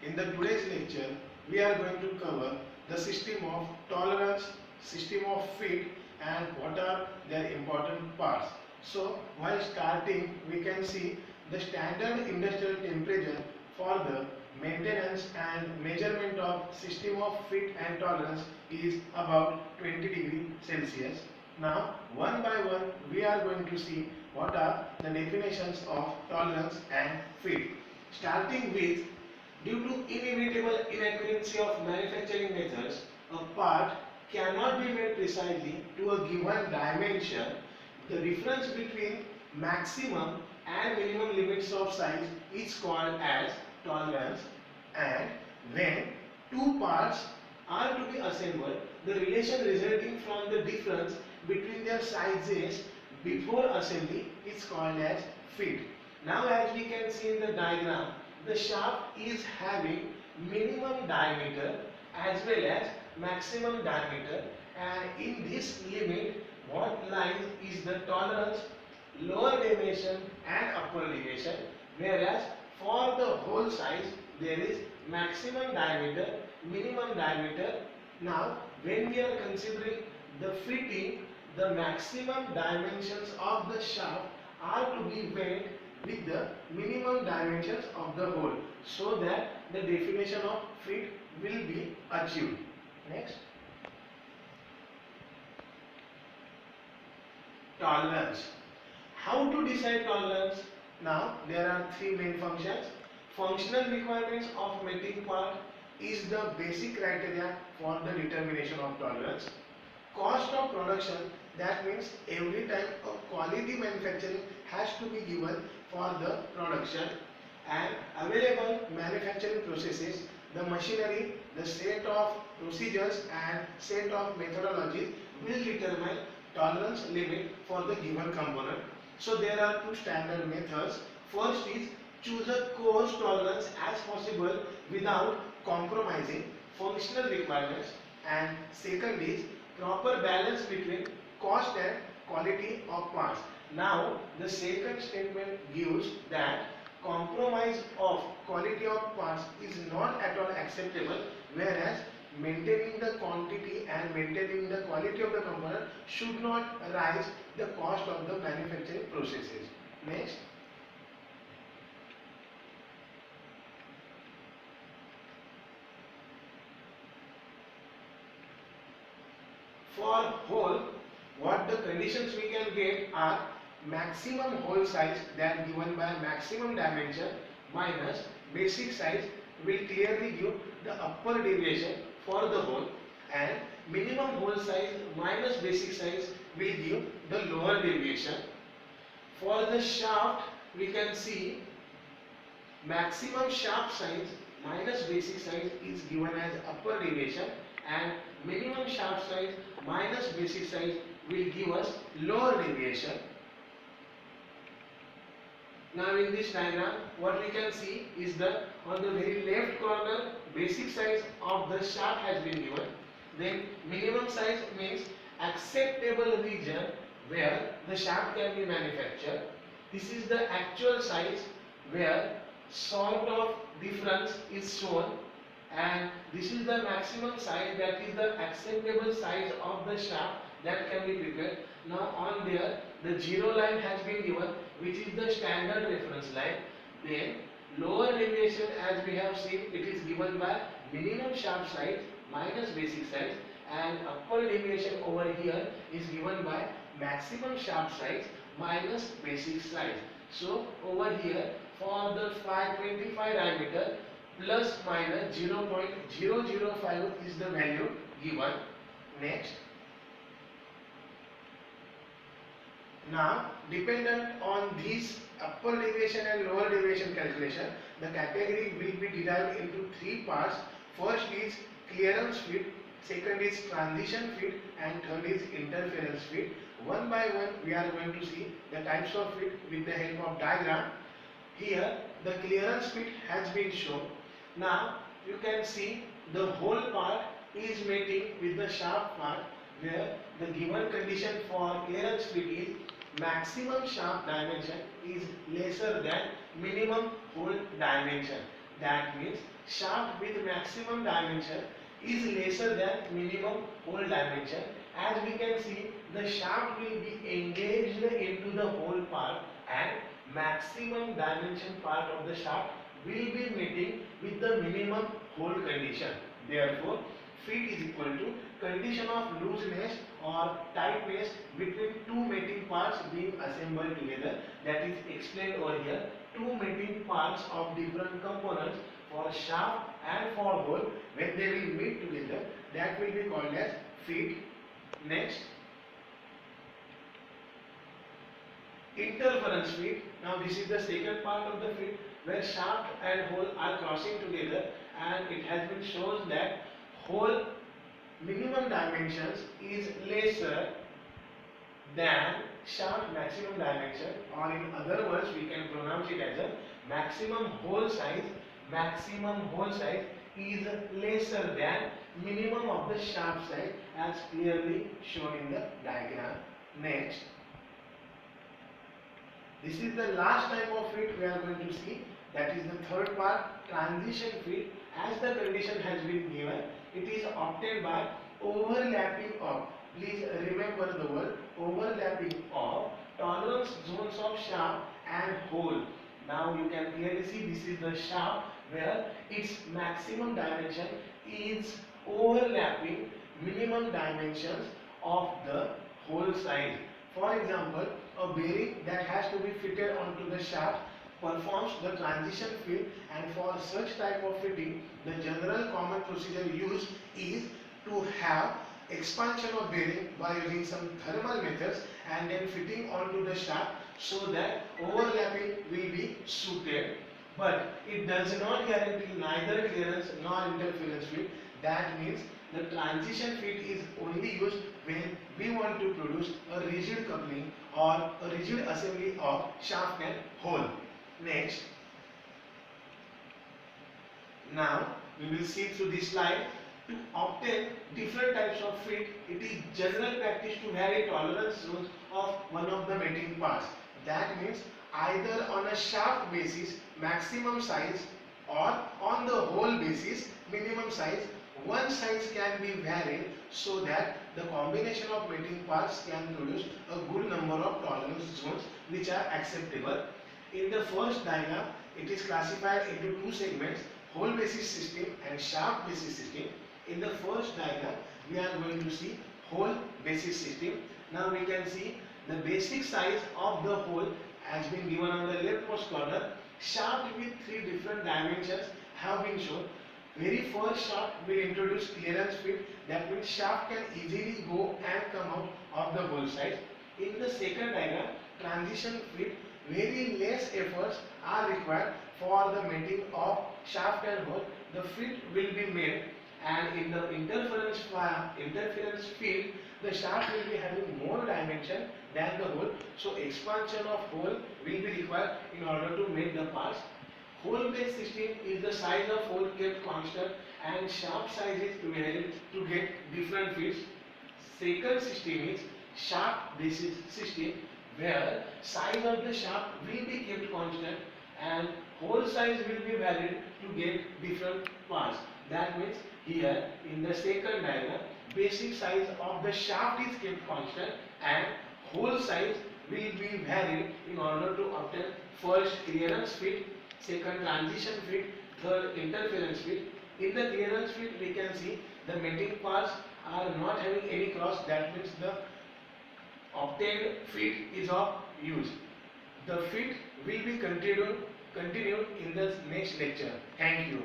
In the today's lecture, we are going to cover the system of tolerance, system of fit, and what are their important parts. So, while starting, we can see the standard industrial temperature for the maintenance and measurement of system of fit and tolerance is about 20 degree Celsius. Now, one by one, we are going to see what are the definitions of tolerance and fit. Starting with, due to inevitable inaccuracy of manufacturing methods, a part cannot be made precisely to a given dimension. The difference between maximum and minimum limits of size is called as tolerance, and when two parts are to be assembled, the relation resulting from the difference between their sizes before assembly is called as fit. Now as we can see in the diagram, the shaft is having minimum diameter as well as maximum diameter, and in this limit what lies is the tolerance, lower deviation and upper deviation, whereas for the whole size there is maximum diameter, minimum diameter. Now when we are considering the fitting, the maximum dimensions of the shaft are to be weighed with the minimum dimensions of the hole, so that the definition of fit will be achieved. Next, tolerance. How to decide tolerance? Now there are three main functions. Functional requirements of melting part is the basic criteria for the determination of tolerance. Cost of production, that means every time a quality manufacturing has to be given for the production, and available manufacturing processes, the machinery, the set of procedures and set of methodologies will determine tolerance limit for the given component. So there are two standard methods. First is choose a coarse tolerance as possible without compromising functional requirements, and second is proper balance between cost and quality of parts. Now the second statement gives that compromise of quality of parts is not at all acceptable, whereas maintaining the quantity and maintaining the quality of the component should not rise the cost of the manufacturing processes. Next, for hole, what the conditions we can get are maximum hole size, that given by maximum dimension minus basic size will clearly give the upper deviation for the hole, and minimum hole size minus basic size will give the lower deviation. For the shaft, we can see maximum shaft size minus basic size is given as upper deviation, and minimum shaft size minus basic size will give us lower deviation. Now in this diagram, what we can see is that on the very left corner, basic size of the shaft has been given. Then minimum size means acceptable region where the shaft can be manufactured. This is the actual size where sort of difference is shown, and this is the maximum size, that is the acceptable size of the shaft that can be prepared. Now on there the zero line has been given, which is the standard reference line. Then lower deviation, as we have seen, it is given by minimum shaft size minus basic size, and upper deviation over here is given by maximum shaft size minus basic size. So over here for the 525 diameter, plus minus 0.005 is the value given. Next, now dependent on these upper deviation and lower deviation calculation, the category will be divided into three parts. First is clearance fit, second is transition fit, and third is interference fit. One by one we are going to see the types of fit with the help of diagram. Here the clearance fit has been shown. Now you can see the whole part is mating with the shaft part, where the given condition for clearance fit is maximum shaft dimension is lesser than minimum hole dimension. That means shaft with maximum dimension is lesser than minimum hole dimension. As we can see, the shaft will be engaged into the hole part and maximum dimension part of the shaft will be meeting with the minimum hole condition. Therefore, feet is equal to condition of looseness or tightness between two mating parts being assembled together. That is explained over here. Two mating parts of different components for shaft and for hole, when they will meet together, that will be called as feet. Next, interference feet. Now this is the second part of the feet where shaft and hole are crossing together, and it has been shown that hole minimum dimensions is lesser than shaft maximum dimension, or in other words we can pronounce it as a maximum hole size is lesser than minimum of the shaft size, as clearly shown in the diagram. Next, this is the last type of fit we are going to see, that is the third part, transition fit. As the condition has been given, it is obtained by overlapping of, please remember the word overlapping of, tolerance zones of shaft and hole. Now you can clearly see this is the shaft where its maximum dimension is overlapping minimum dimensions of the hole size. For example, a bearing that has to be fitted onto the shaft performs the transition fit, and for such type of fitting, the general common procedure used is to have expansion of bearing by using some thermal methods and then fitting onto the shaft so that overlapping will be suited. But it does not guarantee neither clearance nor interference fit. That means the transition fit is only used when we want to produce a rigid coupling or a rigid assembly of shaft and hole. Next, now we will see through this slide. To obtain different types of fit, it is general practice to vary tolerance zones of one of the mating parts. That means either on a shaft basis maximum size or on the hole basis minimum size, one size can be varied so that the combination of mating parts can produce a good number of tolerance zones which are acceptable. In the first diagram, it is classified into two segments, hole basis system and shaft basis system. In the first diagram, we are going to see hole basis system. Now we can see the basic size of the hole has been given on the leftmost corner. Shaft with three different dimensions have been shown. Very first shaft will introduce clearance fit. That means shaft can easily go and come out of the hole size. In the second diagram, transition fit, very less efforts are required for the mating of shaft and hole. The fit will be made, and in the interference field, the shaft will be having more dimension than the hole, so expansion of hole will be required in order to make the parts. Hole based system is the size of hole kept constant and shaft size is varied to get different fits. Second system is shaft basis system, where size of the shaft will be kept constant and hole size will be varied to get different parts. That means here in the second diagram, basic size of the shaft is kept constant and hole size will be varied in order to obtain first clearance fit, second transition fit, third interference fit. In the clearance fit, we can see the mating parts are not having any cross. That means the obtained fit is of use. The fit will be continued in the next lecture. Thank you.